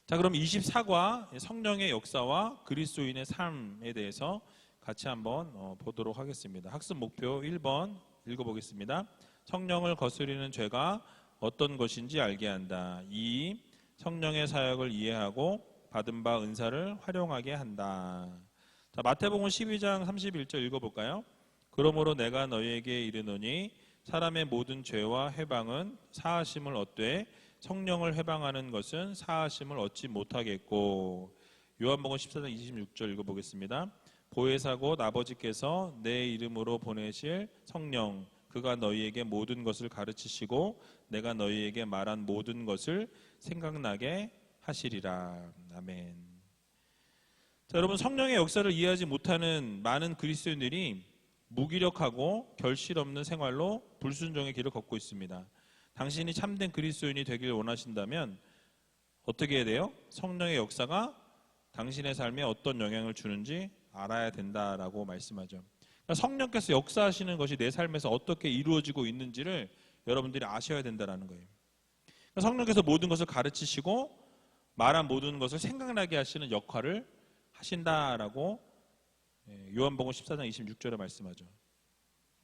자, 그럼 24과 성령의 역사와 그리스도인의 삶에 대해서 같이 한번 보도록 하겠습니다. 학습 목표 1번 읽어보겠습니다. 성령을 거스리는 죄가 어떤 것인지 알게 한다. 2. 성령의 사역을 이해하고 받은 바 은사를 활용하게 한다. 자, 마태복음 12장 31절 읽어볼까요? 그러므로 내가 너희에게 이르노니 사람의 모든 죄와 해방은 사하심을 얻되 성령을 해방하는 것은 사하심을 얻지 못하겠고. 요한복음 14장 26절 읽어보겠습니다. 보혜사 곧 아버지께서 내 이름으로 보내실 성령 그가 너희에게 모든 것을 가르치시고 내가 너희에게 말한 모든 것을 생각나게 하시리라. 아멘. 자, 여러분, 성령의 역사를 이해하지 못하는 많은 그리스도인들이 무기력하고 결실 없는 생활로 불순종의 길을 걷고 있습니다. 당신이 참된 그리스도인이 되길 원하신다면 어떻게 해야 돼요? 성령의 역사가 당신의 삶에 어떤 영향을 주는지 알아야 된다라고 말씀하죠. 그러니까 성령께서 역사하시는 것이 내 삶에서 어떻게 이루어지고 있는지를 여러분들이 아셔야 된다는 거예요. 그러니까 성령께서 모든 것을 가르치시고 말한 모든 것을 생각나게 하시는 역할을 하신다라고 요한복음 14장 26절에 말씀하죠.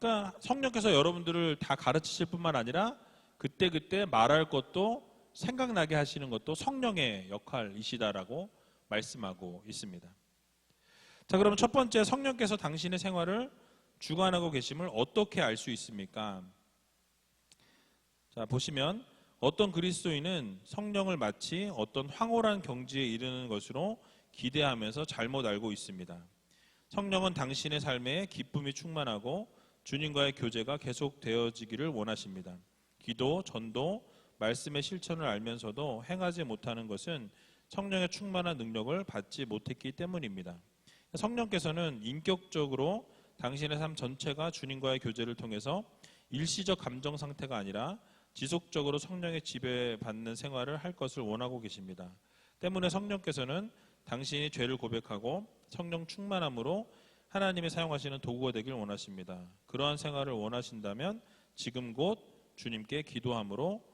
그러니까 성령께서 여러분들을 다 가르치실 뿐만 아니라 그때그때 말할 것도 생각나게 하시는 것도 성령의 역할이시다라고 말씀하고 있습니다. 자, 그러면 첫 번째, 성령께서 당신의 생활을 주관하고 계심을 어떻게 알 수 있습니까? 자, 보시면 어떤 그리스도인은 성령을 마치 어떤 황홀한 경지에 이르는 것으로 기대하면서 잘못 알고 있습니다. 성령은 당신의 삶에 기쁨이 충만하고 주님과의 교제가 계속되어지기를 원하십니다. 기도, 전도, 말씀의 실천을 알면서도 행하지 못하는 것은 성령의 충만한 능력을 받지 못했기 때문입니다. 성령께서는 인격적으로 당신의 삶 전체가 주님과의 교제를 통해서 일시적 감정 상태가 아니라 지속적으로 성령의 지배받는 생활을 할 것을 원하고 계십니다. 때문에 성령께서는 당신이 죄를 고백하고 성령 충만함으로 하나님이 사용하시는 도구가 되길 원하십니다. 그러한 생활을 원하신다면 지금 곧 주님께 기도함으로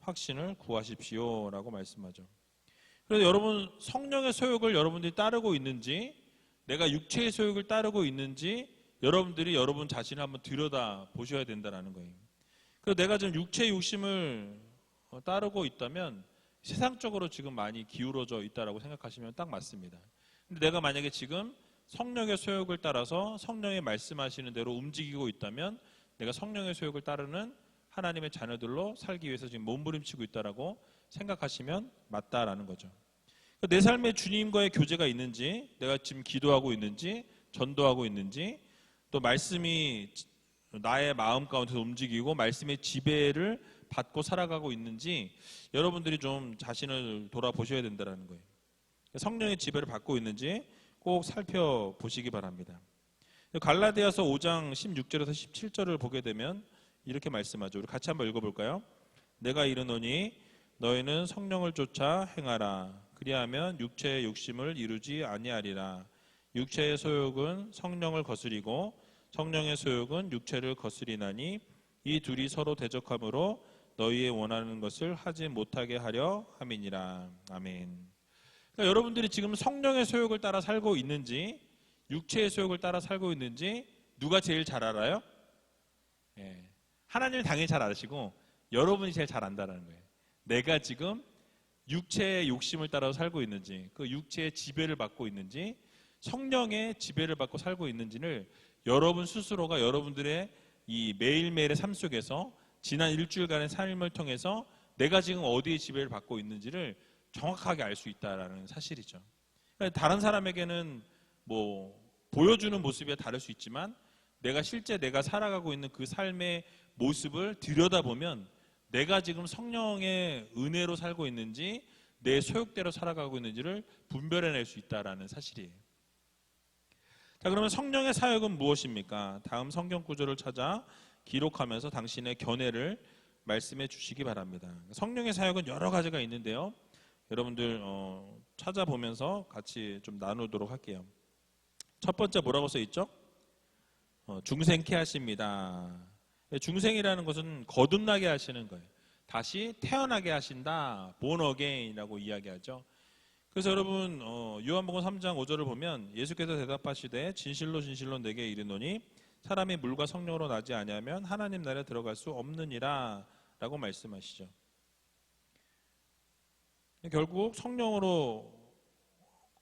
확신을 구하십시오 라고 말씀하죠. 그래서 여러분, 성령의 소욕을 여러분들이 따르고 있는지, 내가 육체의 소욕을 따르고 있는지 여러분들이 여러분 자신을 한번 들여다 보셔야 된다는 거예요. 그래서 내가 지금 육체의 욕심을 따르고 있다면 세상적으로 지금 많이 기울어져 있다라고 생각하시면 딱 맞습니다. 근데 내가 만약에 지금 성령의 소욕을 따라서 성령의 말씀하시는 대로 움직이고 있다면 내가 성령의 소욕을 따르는 하나님의 자녀들로 살기 위해서 지금 몸부림치고 있다라고 생각하시면 맞다라는 거죠. 내 삶에 주님과의 교제가 있는지, 내가 지금 기도하고 있는지, 전도하고 있는지, 또 말씀이 나의 마음 가운데서 움직이고 말씀의 지배를 받고 살아가고 있는지 여러분들이 좀 자신을 돌아보셔야 된다는 거예요. 성령의 지배를 받고 있는지 꼭 살펴보시기 바랍니다. 갈라디아서 5장 16절에서 17절을 보게 되면 이렇게 말씀하죠. 우리 같이 한번 읽어볼까요? 내가 이르노니 너희는 성령을 쫓아 행하라. 그리하면 육체의 욕심을 이루지 아니하리라. 육체의 소욕은 성령을 거스리고 성령의 소욕은 육체를 거스리나니 이 둘이 서로 대적하므로 너희의 원하는 것을 하지 못하게 하려 함이니라. 아멘. 그러니까 여러분들이 지금 성령의 소욕을 따라 살고 있는지 육체의 소욕을 따라 살고 있는지 누가 제일 잘 알아요? 하나님이 당연히 잘 아시고 여러분이 제일 잘 안다는 거예요. 내가 지금 육체의 욕심을 따라 살고 있는지, 그 육체의 지배를 받고 있는지, 성령의 지배를 받고 살고 있는지를 여러분 스스로가 여러분들의 이 매일매일의 삶 속에서 지난 일주일간의 삶을 통해서 내가 지금 어디에 지배를 받고 있는지를 정확하게 알 수 있다는 사실이죠. 그러니까 다른 사람에게는 뭐 보여주는 모습이 다를 수 있지만 내가 실제 내가 살아가고 있는 그 삶의 모습을 들여다보면 내가 지금 성령의 은혜로 살고 있는지 내 소욕대로 살아가고 있는지를 분별해낼 수 있다는 사실이에요. 자, 그러면 성령의 사역은 무엇입니까? 다음 성경 구절을 찾아 기록하면서 당신의 견해를 말씀해 주시기 바랍니다. 성령의 사역은 여러 가지가 있는데요. 여러분들 찾아보면서 같이 좀 나누도록 할게요. 첫 번째 뭐라고 써 있죠? 중생케 하십니다. 중생이라는 것은 거듭나게 하시는 거예요. 다시 태어나게 하신다. born again이라고 이야기하죠. 그래서 여러분 요한복음 3장 5절을 보면 예수께서 대답하시되 진실로 진실로 내게 이르노니 사람이 물과 성령으로 나지 아니하면 하나님 나라에 들어갈 수 없느니라 라고 말씀하시죠. 결국 성령으로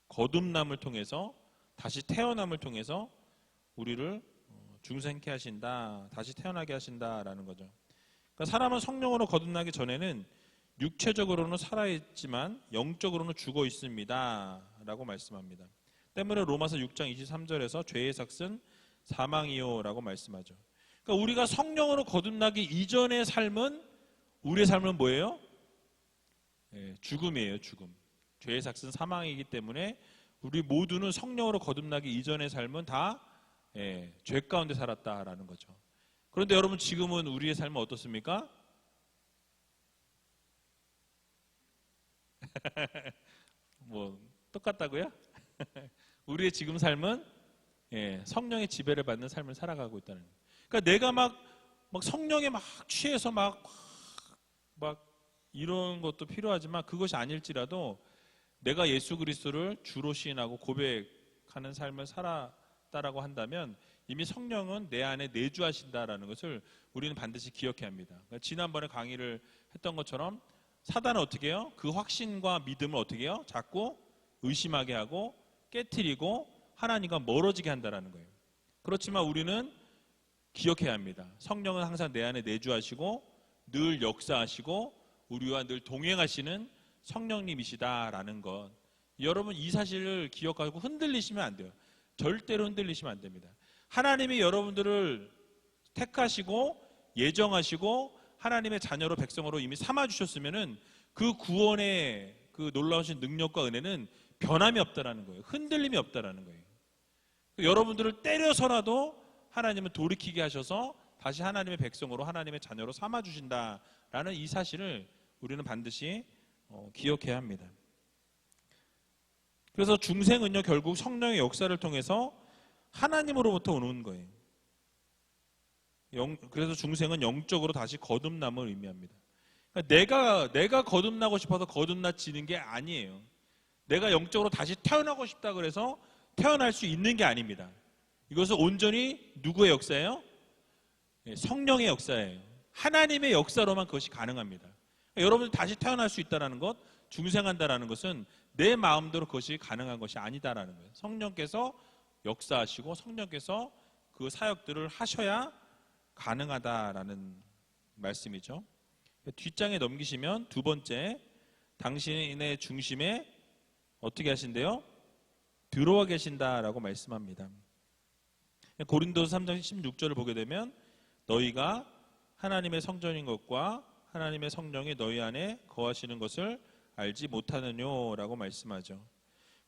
거듭남을 통해서 다시 태어남을 통해서 우리를 중생케 하신다, 다시 태어나게 하신다라는 거죠. 그러니까 사람은 성령으로 거듭나기 전에는 육체적으로는 살아있지만 영적으로는 죽어 있습니다 라고 말씀합니다. 때문에 로마서 6장 23절에서 죄의 삭은 사망이요 라고 말씀하죠. 그러니까 우리가 성령으로 거듭나기 이전의 삶은, 우리의 삶은 뭐예요? 죽음이에요. 죽음. 죄의 삭은 사망이기 때문에 우리 모두는 성령으로 거듭나기 이전의 삶은 다 죄 가운데 살았다라는 거죠. 그런데 여러분, 지금은 우리의 삶은 어떻습니까? 뭐 똑같다고요? 우리의 지금 삶은 성령의 지배를 받는 삶을 살아가고 있다는 거예요. 그러니까 내가 막 성령에 막 취해서 막 이런 것도 필요하지만 그것이 아닐지라도 내가 예수 그리스도를 주로 시인하고 고백하는 삶을 살았다라고 한다면 이미 성령은 내 안에 내주하신다라는 것을 우리는 반드시 기억해야 합니다. 그러니까 지난번에 강의를 했던 것처럼 사단은 어떻게 해요? 그 확신과 믿음을 어떻게 해요? 자꾸 의심하게 하고 깨트리고 하나님과 멀어지게 한다는 거예요. 그렇지만 우리는 기억해야 합니다. 성령은 항상 내 안에 내주하시고 늘 역사하시고 우리와 늘 동행하시는 성령님이시다라는 것. 여러분, 이 사실을 기억하고 흔들리시면 안 돼요. 절대로 흔들리시면 안 됩니다. 하나님이 여러분들을 택하시고 예정하시고 하나님의 자녀로 백성으로 이미 삼아주셨으면은 그 구원의 그 놀라우신 능력과 은혜는 변함이 없다라는 거예요. 흔들림이 없다라는 거예요. 여러분들을 때려서라도 하나님은 돌이키게 하셔서 다시 하나님의 백성으로 하나님의 자녀로 삼아주신다라는 이 사실을 우리는 반드시 기억해야 합니다. 그래서 중생은요, 결국 성령의 역사를 통해서 하나님으로부터 오는 거예요. 그래서 중생은 영적으로 다시 거듭남을 의미합니다. 그러니까 내가 거듭나고 싶어서 거듭나지는 게 아니에요. 내가 영적으로 다시 태어나고 싶다 그래서 태어날 수 있는 게 아닙니다. 이것은 온전히 누구의 역사예요? 성령의 역사예요. 하나님의 역사로만 그것이 가능합니다. 그러니까 여러분들 다시 태어날 수 있다는 것, 중생한다라는 것은 내 마음대로 그것이 가능한 것이 아니다라는 거예요. 성령께서 역사하시고 성령께서 그 사역들을 하셔야 가능하다라는 말씀이죠. 뒷장에 넘기시면 두 번째, 당신의 중심에 어떻게 하신대요? 들어와 계신다라고 말씀합니다. 고린도서 3장 16절을 보게 되면 너희가 하나님의 성전인 것과 하나님의 성령이 너희 안에 거하시는 것을 알지 못하느뇨라고 말씀하죠.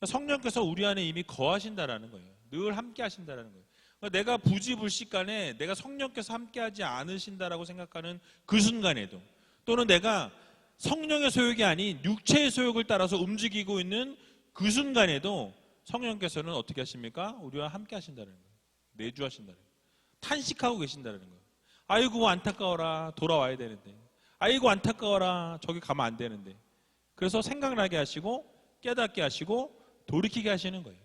성령께서 우리 안에 이미 거하신다라는 거예요. 늘 함께 하신다라는 거예요. 내가 부지불식간에 내가 성령께서 함께하지 않으신다라고 생각하는 그 순간에도, 또는 내가 성령의 소욕이 아닌 육체의 소욕을 따라서 움직이고 있는 그 순간에도 성령께서는 어떻게 하십니까? 우리와 함께 하신다는 거예요. 내주하신다는 거예요. 탄식하고 계신다는 거예요. 아이고 안타까워라, 돌아와야 되는데. 아이고 안타까워라, 저기 가면 안 되는데. 그래서 생각나게 하시고 깨닫게 하시고 돌이키게 하시는 거예요.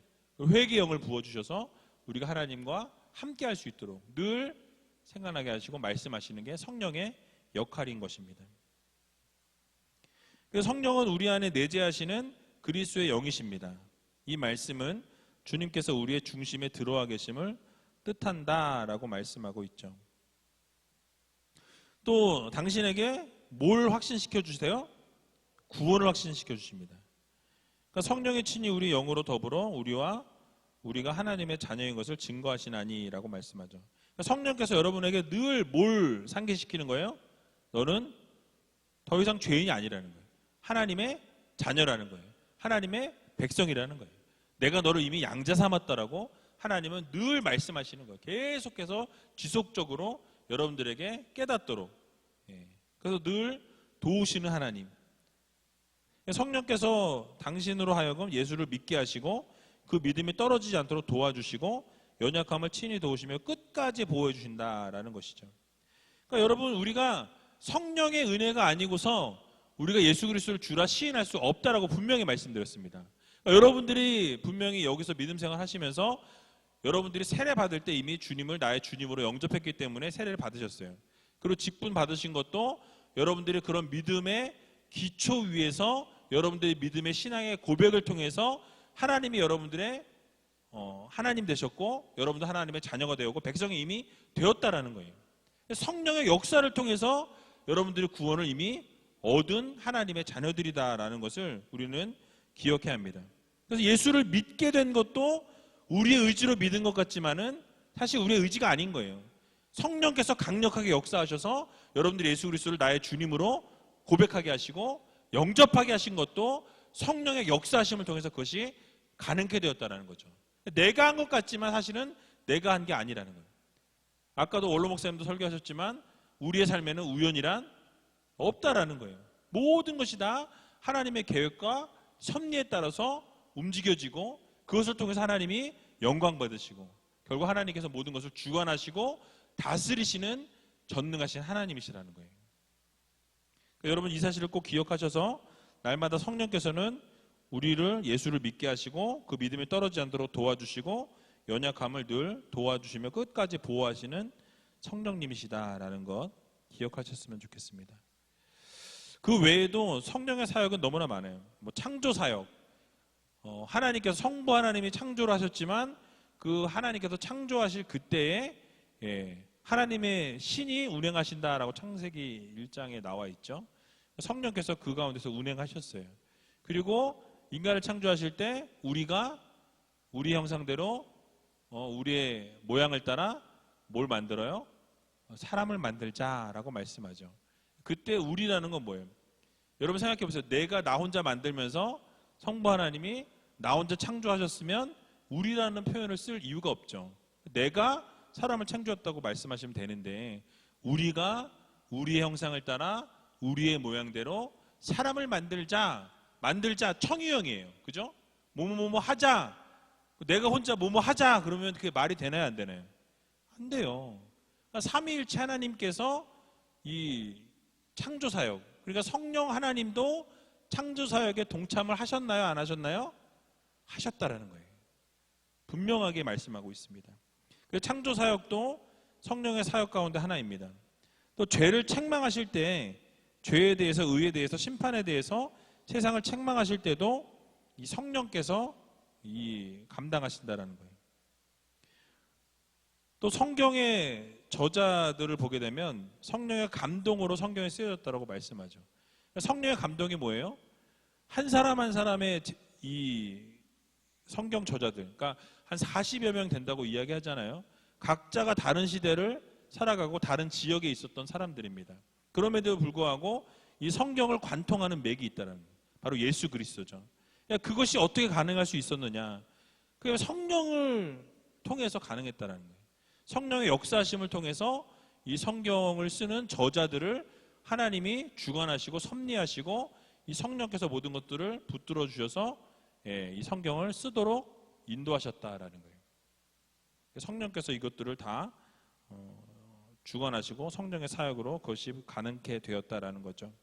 회개의 영을 부어주셔서 우리가 하나님과 함께 할 수 있도록 늘 생각나게 하시고 말씀하시는 게 성령의 역할인 것입니다. 그래서 성령은 우리 안에 내재하시는 그리스도의 영이십니다. 이 말씀은 주님께서 우리의 중심에 들어와 계심을 뜻한다라고 말씀하고 있죠. 또 당신에게 뭘 확신시켜 주세요? 구원을 확신시켜 주십니다. 그러니까 성령의 친히 우리 영으로 더불어 우리가 하나님의 자녀인 것을 증거하시나니라고 말씀하죠. 그러니까 성령께서 여러분에게 늘 뭘 상기시키는 거예요? 너는 더 이상 죄인이 아니라는 거예요. 하나님의 자녀라는 거예요. 하나님의 백성이라는 거예요. 내가 너를 이미 양자 삼았다라고 하나님은 늘 말씀하시는 거예요. 계속해서 지속적으로 여러분들에게 깨닫도록. 그래서 늘 도우시는 하나님. 성령께서 당신으로 하여금 예수를 믿게 하시고 그 믿음이 떨어지지 않도록 도와주시고 연약함을 친히 도우시며 끝까지 보호해 주신다라는 것이죠. 그러니까 여러분, 우리가 성령의 은혜가 아니고서 우리가 예수 그리스도를 주라 시인할 수 없다라고 분명히 말씀드렸습니다. 그러니까 여러분들이 분명히 여기서 믿음 생활 하시면서 여러분들이 세례 받을 때 이미 주님을 나의 주님으로 영접했기 때문에 세례를 받으셨어요. 그리고 직분 받으신 것도 여러분들이 그런 믿음의 기초 위에서 여러분들의 믿음의 신앙의 고백을 통해서 하나님이 여러분들의 하나님 되셨고 여러분도 하나님의 자녀가 되었고 백성이 이미 되었다라는 거예요. 성령의 역사를 통해서 여러분들이 구원을 이미 얻은 하나님의 자녀들이다라는 것을 우리는 기억해야 합니다. 그래서 예수를 믿게 된 것도 우리의 의지로 믿은 것 같지만은 사실 우리의 의지가 아닌 거예요. 성령께서 강력하게 역사하셔서 여러분들이 예수 그리스도를 나의 주님으로 고백하게 하시고 영접하게 하신 것도 성령의 역사하심을 통해서 그것이 가능하게 되었다는 거죠. 내가 한 것 같지만 사실은 내가 한 게 아니라는 거예요. 아까도 원로 목사님도 설교하셨지만 우리의 삶에는 우연이란 없다라는 거예요. 모든 것이 다 하나님의 계획과 섭리에 따라서 움직여지고 그것을 통해서 하나님이 영광 받으시고 결국 하나님께서 모든 것을 주관하시고 다스리시는 전능하신 하나님이시라는 거예요. 그러니까 여러분 이 사실을 꼭 기억하셔서 날마다 성령께서는 우리를 예수를 믿게 하시고 그 믿음이 떨어지지 않도록 도와주시고 연약함을 늘 도와주시며 끝까지 보호하시는 성령님이시다라는 것 기억하셨으면 좋겠습니다. 그 외에도 성령의 사역은 너무나 많아요. 창조 사역, 하나님께서 성부 하나님이 창조를 하셨지만 그 하나님께서 창조하실 그때에 하나님의 신이 운행하신다라고 창세기 1장에 나와 있죠. 성령께서 그 가운데서 운행하셨어요. 그리고 인간을 창조하실 때 우리가 우리 형상대로 우리의 모양을 따라 뭘 만들어요? 사람을 만들자라고 말씀하죠. 그때 우리라는 건 뭐예요? 여러분 생각해 보세요. 내가 나 혼자 만들면서 성부 하나님이 나 혼자 창조하셨으면 우리라는 표현을 쓸 이유가 없죠. 내가 사람을 창조했다고 말씀하시면 되는데 우리가 우리의 형상을 따라 우리의 모양대로 사람을 만들자 청유형이에요. 그죠? 뭐뭐 하자. 내가 혼자 뭐뭐 하자 그러면 그게 말이 되나요 안 되나요? 안 돼요. 그러니까 삼위일체 하나님께서 이 창조사역, 그러니까 성령 하나님도 창조사역에 동참을 하셨나요 안 하셨나요? 하셨다라는 거예요. 분명하게 말씀하고 있습니다. 창조사역도 성령의 사역 가운데 하나입니다. 또 죄를 책망하실 때 죄에 대해서 의에 대해서 심판에 대해서 세상을 책망하실 때도 이 성령께서 감당하신다라는 거예요. 또 성경의 저자들을 보게 되면 성령의 감동으로 성경에 쓰여졌다라고 말씀하죠. 성령의 감동이 뭐예요? 한 사람 한 사람의 이 성경 저자들, 그러니까 한 40여 명 된다고 이야기하잖아요. 각자가 다른 시대를 살아가고 다른 지역에 있었던 사람들입니다. 그럼에도 불구하고 이 성경을 관통하는 맥이 있다는 거예요. 바로 예수 그리스도죠. 그것이 어떻게 가능할 수 있었느냐? 그게 성령을 통해서 가능했다는 거예요. 성령의 역사하심을 통해서 이 성경을 쓰는 저자들을 하나님이 주관하시고 섭리하시고 이 성령께서 모든 것들을 붙들어 주셔서 이 성경을 쓰도록 인도하셨다라는 거예요. 성령께서 이것들을 다 주관하시고 성령의 사역으로 그것이 가능케 되었다라는 거죠.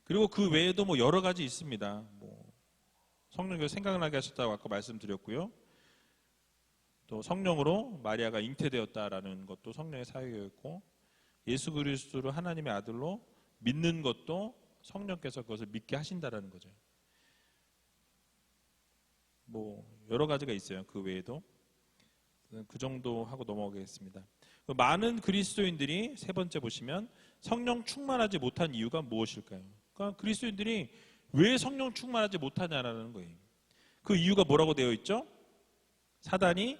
그리고 그 외에도 여러 가지 있습니다. 성령께서 생각나게 하셨다고 아까 말씀드렸고요. 또 성령으로 마리아가 잉태되었다라는 것도 성령의 사역이었고 예수 그리스도를 하나님의 아들로 믿는 것도 성령께서 그것을 믿게 하신다라는 거죠. 여러 가지가 있어요. 그 외에도 그 정도 하고 넘어가겠습니다. 많은 그리스도인들이 세 번째 보시면 성령 충만하지 못한 이유가 무엇일까요? 그러니까 그리스도인들이 왜 성령 충만하지 못하냐라는 거예요. 그 이유가 뭐라고 되어 있죠? 사단이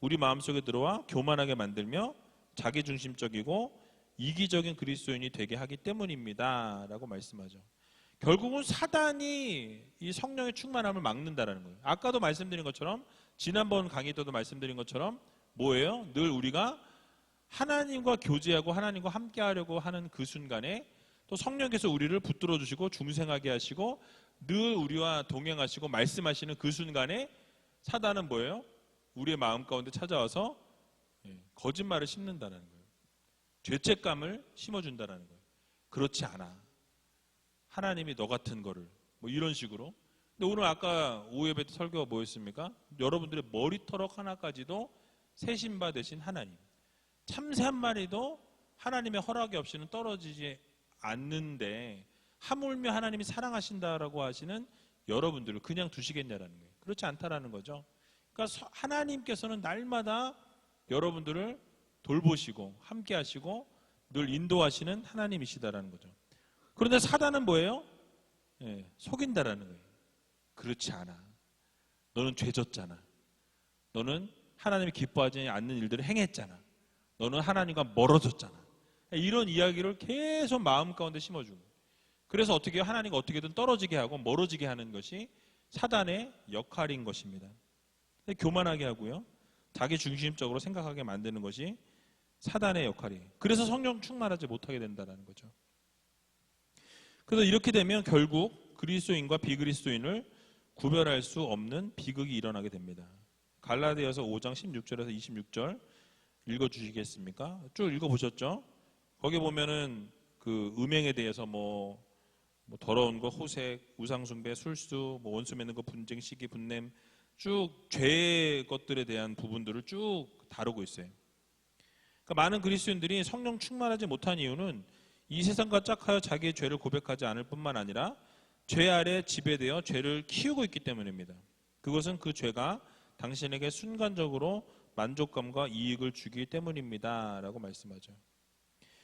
우리 마음속에 들어와 교만하게 만들며 자기중심적이고 이기적인 그리스도인이 되게 하기 때문입니다 라고 말씀하죠. 결국은 사단이 이 성령의 충만함을 막는다라는 거예요. 아까도 말씀드린 것처럼 지난번 강의 때도 말씀드린 것처럼 뭐예요? 늘 우리가 하나님과 교제하고 하나님과 함께 하려고 하는 그 순간에 또 성령께서 우리를 붙들어 주시고 중생하게 하시고 늘 우리와 동행하시고 말씀하시는 그 순간에 사단은 뭐예요? 우리의 마음 가운데 찾아와서 거짓말을 심는다는 거예요. 죄책감을 심어준다는 거예요. 그렇지 않아. 하나님이 너 같은 거를 뭐 이런 식으로. 근데 오늘 아까 오후 예배 때 설교가 뭐였습니까? 여러분들의 머리털럭 하나까지도 세신 바 되신 하나님. 참새 한 마리도 하나님의 허락이 없이는 떨어지지 않는데 하물며 하나님이 사랑하신다라고 하시는 여러분들을 그냥 두시겠냐라는 거예요. 그렇지 않다라는 거죠. 그러니까 하나님께서는 날마다 여러분들을 돌보시고 함께 하시고 늘 인도하시는 하나님이시다라는 거죠. 그런데 사단은 뭐예요? 속인다라는 거예요. 그렇지 않아. 너는 죄졌잖아. 너는 하나님이 기뻐하지 않는 일들을 행했잖아. 너는 하나님과 멀어졌잖아. 이런 이야기를 계속 마음 가운데 심어주고, 그래서 어떻게 하나님과 어떻게든 떨어지게 하고 멀어지게 하는 것이 사단의 역할인 것입니다. 교만하게 하고요, 자기 중심적으로 생각하게 만드는 것이 사단의 역할이에요. 그래서 성령 충만하지 못하게 된다는 거죠. 그래서 이렇게 되면 결국 그리스도인과 비그리스도인을 구별할 수 없는 비극이 일어나게 됩니다. 갈라디아서 5장 16절에서 26절 읽어주시겠습니까? 쭉 읽어보셨죠? 거기 보면은 그 음행에 대해서 뭐 더러운 거, 호색, 우상숭배, 술수, 원수 맺는 거, 분쟁, 시기, 분냄, 쭉 죄의 것들에 대한 부분들을 쭉 다루고 있어요. 그러니까 많은 그리스도인들이 성령 충만하지 못한 이유는 이 세상과 짝하여 자기의 죄를 고백하지 않을 뿐만 아니라 죄 아래 지배되어 죄를 키우고 있기 때문입니다. 그것은 그 죄가 당신에게 순간적으로 만족감과 이익을 주기 때문입니다 라고 말씀하죠.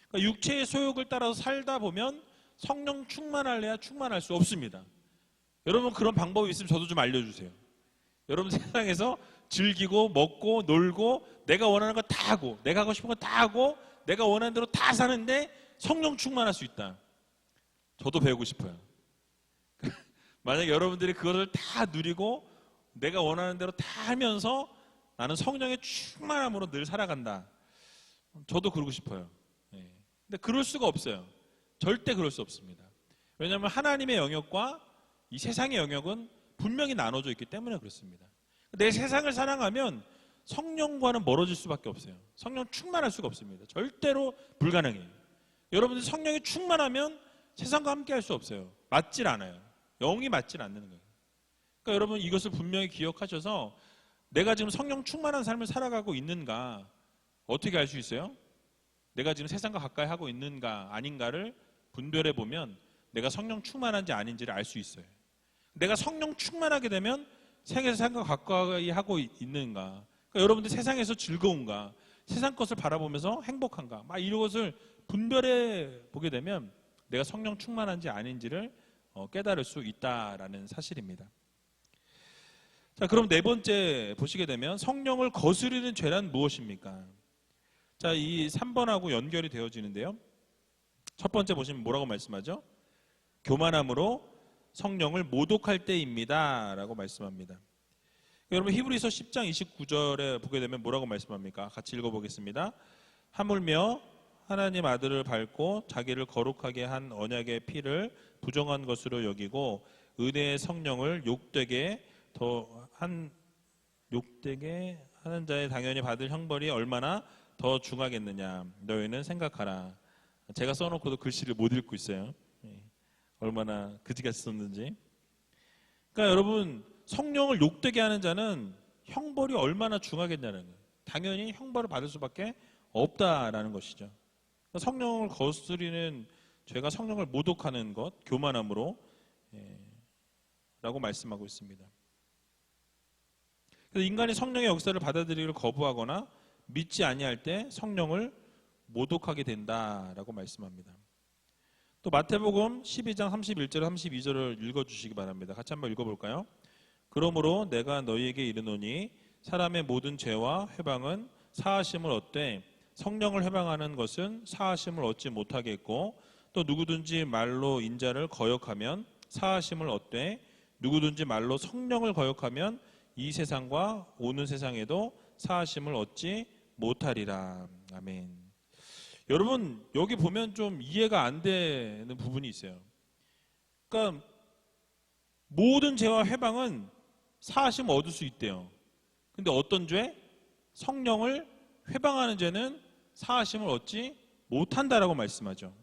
그러니까 육체의 소욕을 따라서 살다 보면 성령 충만할래야 충만할 수 없습니다. 여러분 그런 방법이 있으면 저도 좀 알려주세요. 여러분 세상에서 즐기고 먹고 놀고 내가 원하는 거 다 하고 내가 하고 싶은 거 다 하고 내가 원하는 대로 다 사는데 성령 충만할 수 있다. 저도 배우고 싶어요. 만약에 여러분들이 그것을 다 누리고 내가 원하는 대로 다 하면서 나는 성령의 충만함으로 늘 살아간다. 저도 그러고 싶어요. 근데 그럴 수가 없어요. 절대 그럴 수 없습니다. 왜냐하면 하나님의 영역과 이 세상의 영역은 분명히 나눠져 있기 때문에 그렇습니다. 내 세상을 사랑하면 성령과는 멀어질 수밖에 없어요. 성령 충만할 수가 없습니다. 절대로 불가능해요. 여러분들 성령이 충만하면 세상과 함께 할 수 없어요. 맞질 않아요. 영이 맞질 않는 거예요. 그러니까 여러분 이것을 분명히 기억하셔서 내가 지금 성령 충만한 삶을 살아가고 있는가 어떻게 알 수 있어요? 내가 지금 세상과 가까이 하고 있는가 아닌가를 분별해 보면 내가 성령 충만한지 아닌지를 알 수 있어요. 내가 성령 충만하게 되면 세상과 가까이 하고 있는가, 그러니까 여러분들 세상에서 즐거운가, 세상 것을 바라보면서 행복한가, 막 이런 것을 분별해 보게 되면 내가 성령 충만한지 아닌지를 깨달을 수 있다라는 사실입니다. 자, 그럼 네 번째 보시게 되면 성령을 거스르는 죄란 무엇입니까? 자, 이 3번하고 연결이 되어지는데요. 첫 번째 보시면 뭐라고 말씀하죠? 교만함으로 성령을 모독할 때입니다 라고 말씀합니다. 여러분 히브리서 10장 29절에 보게 되면 뭐라고 말씀합니까? 같이 읽어보겠습니다. 하물며 하나님 아들을 밟고 자기를 거룩하게 한 언약의 피를 부정한 것으로 여기고 은혜의 성령을 욕되게 하는 자의 당연히 받을 형벌이 얼마나 더 중하겠느냐 너희는 생각하라. 제가 써놓고도 글씨를 못 읽고 있어요. 얼마나 그지같이 썼는지. 그러니까 여러분 성령을 욕되게 하는 자는 형벌이 얼마나 중하겠냐는 거예요. 당연히 형벌을 받을 수밖에 없다라는 것이죠. 성령을 거스르는 죄가 성령을 모독하는 것, 교만함으로 라고 말씀하고 있습니다. 그래서 인간이 성령의 역사를 받아들이기를 거부하거나 믿지 아니할 때 성령을 모독하게 된다라고 말씀합니다. 또 마태복음 12장 31절 32절을 읽어주시기 바랍니다. 같이 한번 읽어볼까요? 그러므로 내가 너희에게 이르노니 사람의 모든 죄와 회방은 사하심을 얻되 성령을 회방하는 것은 사하심을 얻지 못하겠고 또 누구든지 말로 인자를 거역하면 사하심을 얻되 누구든지 말로 성령을 거역하면 이 세상과 오는 세상에도 사하심을 얻지 못하리라. 아멘. 여러분 여기 보면 좀 이해가 안 되는 부분이 있어요. 그러니까 모든 죄와 회방은 사하심을 얻을 수 있대요. 근데 어떤 죄? 성령을 회방하는 죄는 사하심을 얻지 못한다라고 말씀하죠.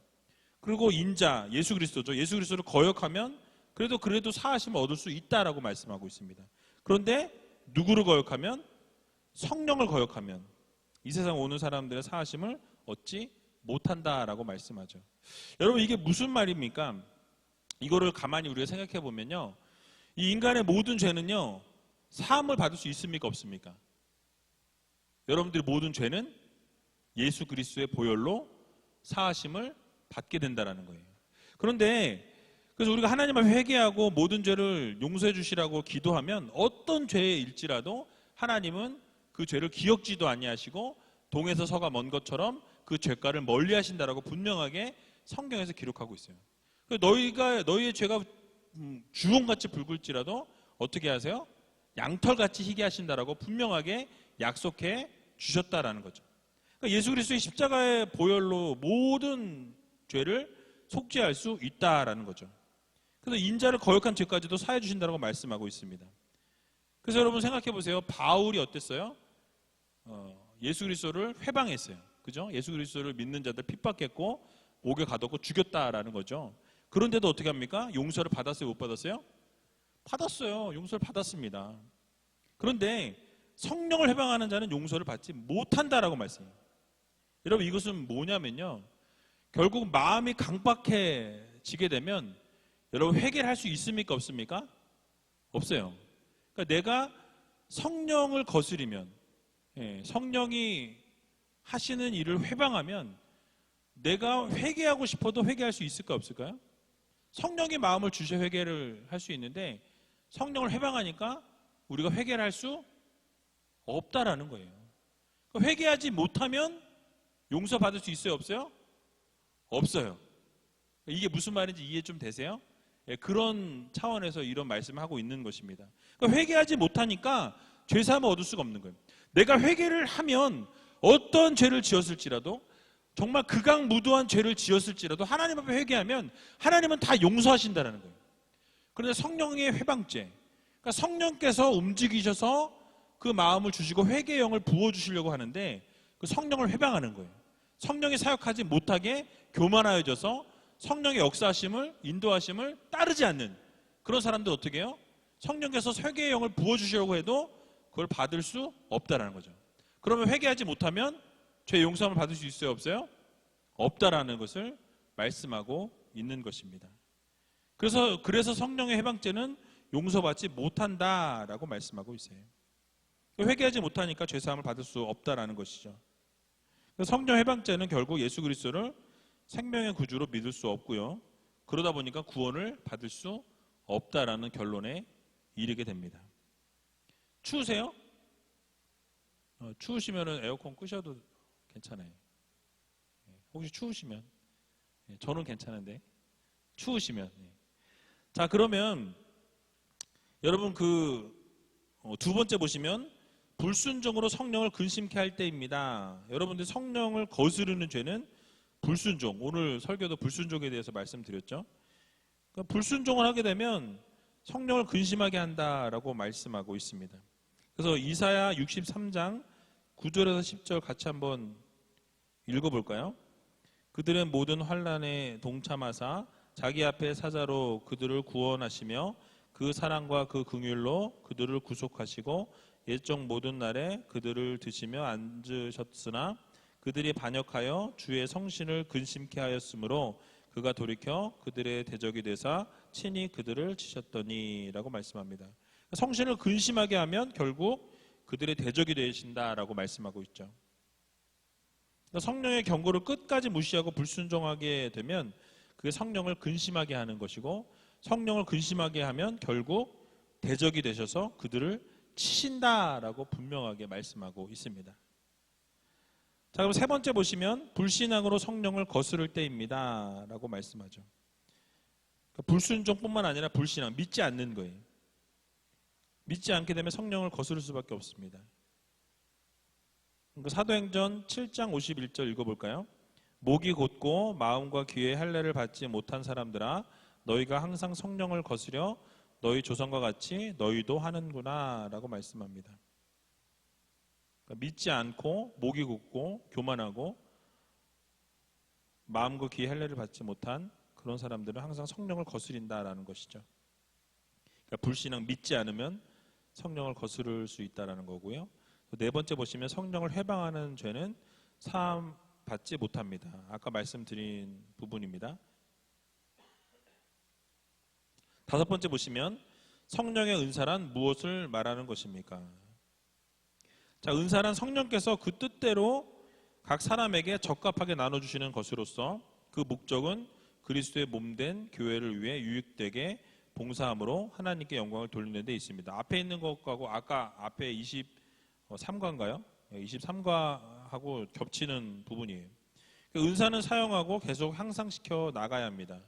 그리고 인자, 예수 그리스도죠. 예수 그리스도를 거역하면 그래도 사하심을 얻을 수 있다라고 말씀하고 있습니다. 그런데 누구를 거역하면? 성령을 거역하면 이 세상 오는 사람들의 사하심을 얻지 못한다라고 말씀하죠. 여러분, 이게 무슨 말입니까? 이거를 가만히 우리가 생각해 보면요, 이 인간의 모든 죄는요 사함을 받을 수 있습니까, 없습니까? 여러분들의 모든 죄는 예수 그리스도의 보혈로 사하심을 받게 된다라는 거예요. 그런데 그래서 우리가 하나님 앞에 회개하고 모든 죄를 용서해 주시라고 기도하면 어떤 죄일지라도 하나님은 그 죄를 기억지도 아니하시고 동에서 서가 먼 것처럼 그 죄가를 멀리 하신다라고 분명하게 성경에서 기록하고 있어요. 너희의 죄가 주홍같이 붉을지라도 어떻게 하세요? 양털같이 희게 하신다라고 분명하게 약속해 주셨다라는 거죠. 그러니까 예수 그리스도의 십자가의 보혈로 모든 죄를 속죄할 수 있다라는 거죠. 그래서 인자를 거역한 죄까지도 사해 주신다라고 말씀하고 있습니다. 그래서 여러분 생각해 보세요. 바울이 어땠어요? 예수 그리스도를 회방했어요. 그죠? 예수 그리스도를 믿는 자들 핍박했고 옥에 가뒀고 죽였다라는 거죠. 그런데도 어떻게 합니까? 용서를 받았어요, 못 받았어요? 받았어요. 용서를 받았습니다. 그런데 성령을 회방하는 자는 용서를 받지 못한다라고 말씀해요. 여러분, 이것은 뭐냐면요, 결국 마음이 강박해지게 되면 여러분 회개를 할 수 있습니까, 없습니까? 없어요. 그러니까 내가 성령을 거스리면, 성령이 하시는 일을 회방하면 내가 회개하고 싶어도 회개할 수 있을까, 없을까요? 성령이 마음을 주셔 회개를 할 수 있는데 성령을 회방하니까 우리가 회개를 할 수 없다라는 거예요. 회개하지 못하면 용서받을 수 있어요, 없어요? 없어요. 이게 무슨 말인지 이해 좀 되세요? 그런 차원에서 이런 말씀을 하고 있는 것입니다. 그러니까 회개하지 못하니까 죄사함을 얻을 수가 없는 거예요. 내가 회개를 하면 어떤 죄를 지었을지라도, 정말 극악무도한 죄를 지었을지라도 하나님 앞에 회개하면 하나님은 다 용서하신다는 거예요. 그런데 성령의 회방죄, 그러니까 성령께서 움직이셔서 그 마음을 주시고 회개의 영을 부어주시려고 하는데 그 성령을 회방하는 거예요. 성령이 사역하지 못하게 교만하여져서 성령의 역사하심을, 인도하심을 따르지 않는 그런 사람들 어떻게 해요? 성령께서 회개의 영을 부어주시려고 해도 그걸 받을 수 없다라는 거죠. 그러면 회개하지 못하면 죄 용서함을 받을 수 있어요, 없어요? 없다라는 것을 말씀하고 있는 것입니다. 그래서 성령의 해방죄는 용서받지 못한다라고 말씀하고 있어요. 회개하지 못하니까 죄사함을 받을 수 없다라는 것이죠. 성령 해방죄는 결국 예수 그리스도를 생명의 구주로 믿을 수 없고요. 그러다 보니까 구원을 받을 수 없다라는 결론에 이르게 됩니다. 추우세요? 추우시면 에어컨 끄셔도 괜찮아요. 혹시 추우시면, 저는 괜찮은데 추우시면. 자, 그러면 여러분 두 번째 보시면 불순종으로 성령을 근심케 할 때입니다. 여러분들 성령을 거스르는 죄는 불순종, 오늘 설교도 불순종에 대해서 말씀드렸죠. 그러니까 불순종을 하게 되면 성령을 근심하게 한다라고 말씀하고 있습니다. 그래서 이사야 63장 9절에서 10절 같이 한번 읽어볼까요? 그들은 모든 환난에 동참하사 자기 앞에 사자로 그들을 구원하시며 그 사랑과 그 긍휼로 그들을 구속하시고 옛적 모든 날에 그들을 드시며 앉으셨으나 그들이 반역하여 주의 성신을 근심케 하였으므로 그가 돌이켜 그들의 대적이 되사 친히 그들을 치셨더니 라고 말씀합니다. 성신을 근심하게 하면 결국 그들의 대적이 되신다라고 말씀하고 있죠. 성령의 경고를 끝까지 무시하고 불순종하게 되면 그게 성령을 근심하게 하는 것이고, 성령을 근심하게 하면 결국 대적이 되셔서 그들을 치신다라고 분명하게 말씀하고 있습니다. 자, 그럼 세 번째 보시면 불신앙으로 성령을 거스를 때입니다 라고 말씀하죠. 그러니까 불순종뿐만 아니라 불신앙, 믿지 않는 거예요. 믿지 않게 되면 성령을 거스를 수밖에 없습니다. 그러니까 사도행전 7장 51절 읽어볼까요? 목이 곧고 마음과 귀에 할례를 받지 못한 사람들아, 너희가 항상 성령을 거스려 너희 조상과 같이 너희도 하는구나 라고 말씀합니다. 그러니까 믿지 않고 목이 곧고 교만하고 마음과 귀의 할례를 받지 못한 그런 사람들은 항상 성령을 거스린다라는 것이죠. 그러니까 불신앙 믿지 않으면 성령을 거스를 수 있다라는 거고요. 네 번째 보시면 성령을 회방하는 죄는 사함 받지 못합니다. 아까 말씀드린 부분입니다. 다섯 번째 보시면 성령의 은사란 무엇을 말하는 것입니까? 자, 은사란 성령께서 그 뜻대로 각 사람에게 적합하게 나눠주시는 것으로서 그 목적은 그리스도의 몸된 교회를 위해 유익되게 봉사함으로 하나님께 영광을 돌리는 데 있습니다. 앞에 있는 것하고 아까 앞에 23과인가요? 23과하고 겹치는 부분이에요. 은사는 사용하고 계속 향상시켜 나가야 합니다.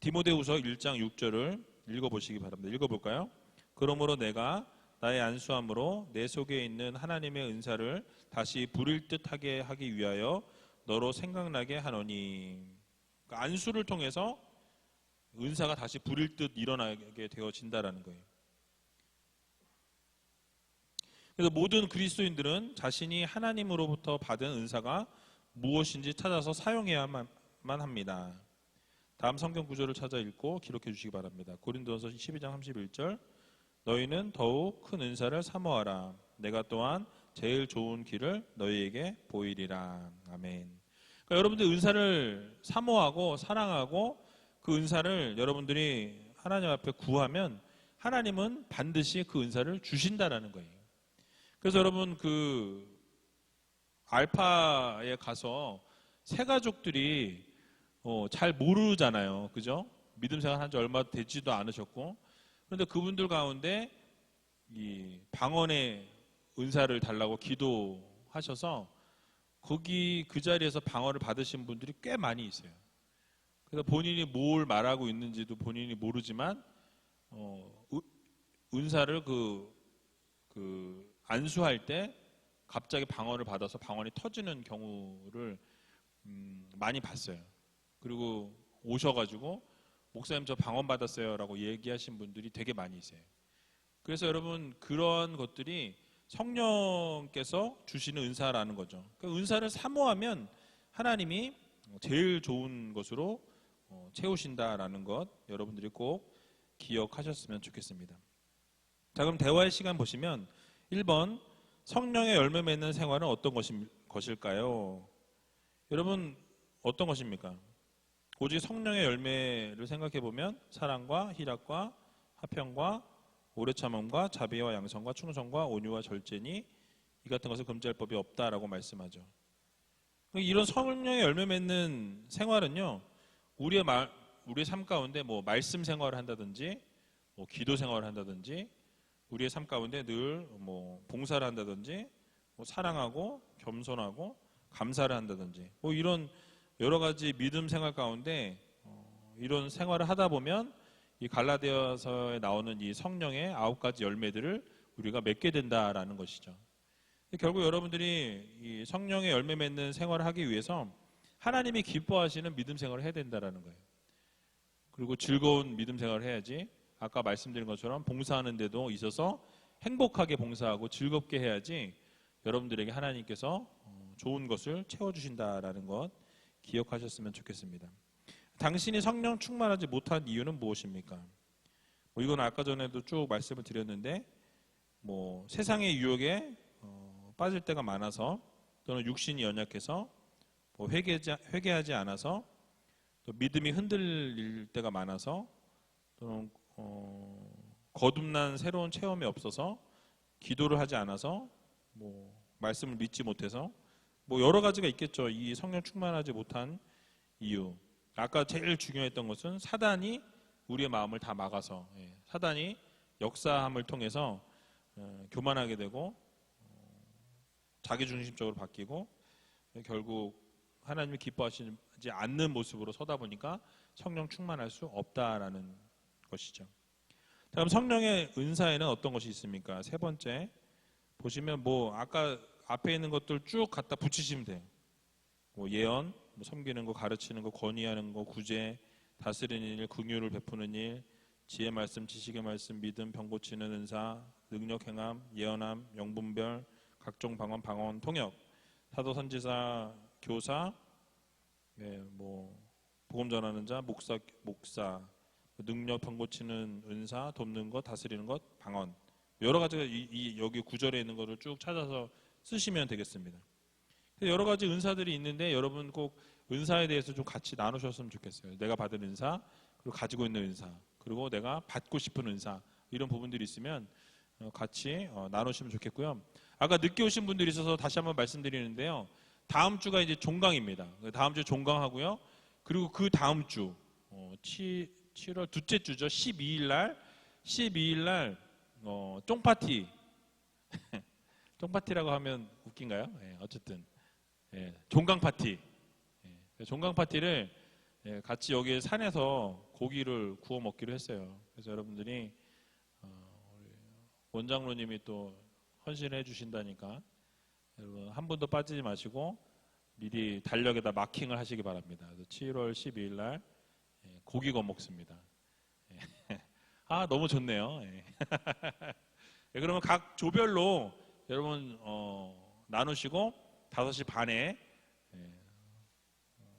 디모데후서 1장 6절을 읽어보시기 바랍니다. 읽어볼까요? 그러므로 내가 나의 안수함으로 내 속에 있는 하나님의 은사를 다시 부릴 듯하게 하기 위하여 너로 생각나게 하노니. 그러니까 안수를 통해서 은사가 다시 부릴 듯 일어나게 되어진다라는 거예요. 그래서 모든 그리스도인들은 자신이 하나님으로부터 받은 은사가 무엇인지 찾아서 사용해야만 합니다. 다음 성경 구절을 찾아 읽고 기록해 주시기 바랍니다. 고린도전서 12장 31절 너희는 더욱 큰 은사를 사모하라. 내가 또한 제일 좋은 길을 너희에게 보이리라. 아멘. 그러니까 여러분들 은사를 사모하고 사랑하고 그 은사를 여러분들이 하나님 앞에 구하면 하나님은 반드시 그 은사를 주신다라는 거예요. 그래서 여러분 그 알파에 가서 새 가족들이 잘 모르잖아요. 그죠? 믿음 생활 한 지 얼마 되지도 않으셨고. 그런데 그분들 가운데 이 방언의 은사를 달라고 기도하셔서 거기 그 자리에서 방언을 받으신 분들이 꽤 많이 있어요. 그래서 본인이 뭘 말하고 있는지도 본인이 모르지만 은사를 그 안수할 때 갑자기 방언을 받아서 방언이 터지는 경우를 많이 봤어요. 그리고 오셔가지고 목사님 저 방언 받았어요 라고 얘기하신 분들이 되게 많이 있어요. 그래서 여러분 그런 것들이 성령께서 주시는 은사라는 거죠. 그러니까 은사를 사모하면 하나님이 제일 좋은 것으로 채우신다라는 것 여러분들이 꼭 기억하셨으면 좋겠습니다. 자, 그럼 대화의 시간 보시면 1번 성령의 열매 맺는 생활은 어떤 것일까요? 여러분 어떤 것입니까? 오직 성령의 열매를 생각해 보면 사랑과 희락과 화평과 오래 참음과 자비와 양성과 충성과 온유와 절제니 이 같은 것을 금지할 법이 없다라고 말씀하죠. 이런 성령의 열매 맺는 생활은요, 우리의 삶 가운데 뭐 말씀 생활을 한다든지, 뭐 기도 생활을 한다든지, 우리의 삶 가운데 늘 뭐 봉사를 한다든지, 뭐 사랑하고 겸손하고 감사를 한다든지, 뭐 이런 여러 가지 믿음 생활 가운데 이런 생활을 하다 보면 이 갈라디아서에 나오는 이 성령의 9가지 열매들을 우리가 맺게 된다라는 것이죠. 결국 여러분들이 이 성령의 열매 맺는 생활을 하기 위해서 하나님이 기뻐하시는 믿음 생활을 해야 된다라는 거예요. 그리고 즐거운 믿음 생활을 해야지 아까 말씀드린 것처럼 봉사하는 데도 있어서 행복하게 봉사하고 즐겁게 해야지 여러분들에게 하나님께서 좋은 것을 채워주신다라는 것 기억하셨으면 좋겠습니다. 당신이 성령 충만하지 못한 이유는 무엇입니까? 이건 아까 전에도 쭉 말씀을 드렸는데 뭐 세상의 유혹에 빠질 때가 많아서 또는 육신이 연약해서 뭐 회개하지 않아서 또 믿음이 흔들릴 때가 많아서 또는 거듭난 새로운 체험이 없어서 기도를 하지 않아서 뭐 말씀을 믿지 못해서 뭐 여러 가지가 있겠죠. 이 성령 충만하지 못한 이유. 아까 제일 중요했던 것은 사단이 우리의 마음을 다 막아서 사단이 역사함을 통해서 교만하게 되고 자기중심적으로 바뀌고 결국 하나님이 기뻐하시지 않는 모습으로 서다 보니까 성령 충만할 수 없다라는 것이죠. 다음 성령의 은사에는 어떤 것이 있습니까? 세 번째 보시면 뭐 아까 앞에 있는 것들 쭉 갖다 붙이시면 돼요. 뭐 예언, 뭐 섬기는 거, 가르치는 거, 권위하는 거, 구제, 다스리는 일, 긍휼을 베푸는 일, 지혜 말씀, 지식의 말씀, 믿음, 병 고치는 은사, 능력 행함, 예언함, 영분별, 각종 방언, 통역, 사도 선지자, 교사, 예, 뭐 복음 전하는 자, 목사, 능력 병고치는 은사, 돕는 것, 다스리는 것, 방언. 여러 가지가 여기 구절에 있는 것을 쭉 찾아서 쓰시면 되겠습니다. 여러 가지 은사들이 있는데 여러분 꼭 은사에 대해서 좀 같이 나누셨으면 좋겠어요. 내가 받은 은사, 그리고 가지고 있는 은사, 그리고 내가 받고 싶은 은사, 이런 부분들이 있으면 같이 나누시면 좋겠고요. 아까 늦게 오신 분들이 있어서 다시 한번 말씀드리는데요. 다음 주가 이제 종강입니다. 다음 주 종강하고요. 그리고 그 다음 주 7월 둘째 주죠. 12일 날 쫑파티. 쫑파티라고 하면 웃긴가요? 예, 어쨌든 종강 파티. 종강 파티를 같이 여기 산에서 고기를 구워 먹기로 했어요. 그래서 여러분들이 우리 원장로님이 또 헌신해 주신다니까 여러분 한 분도 빠지지 마시고 미리 달력에다 마킹을 하시기 바랍니다. 그래서 7월 12일 날 고기 구워 먹습니다. 아 너무 좋네요. 그러면 각 조별로 여러분 나누시고 5시 반에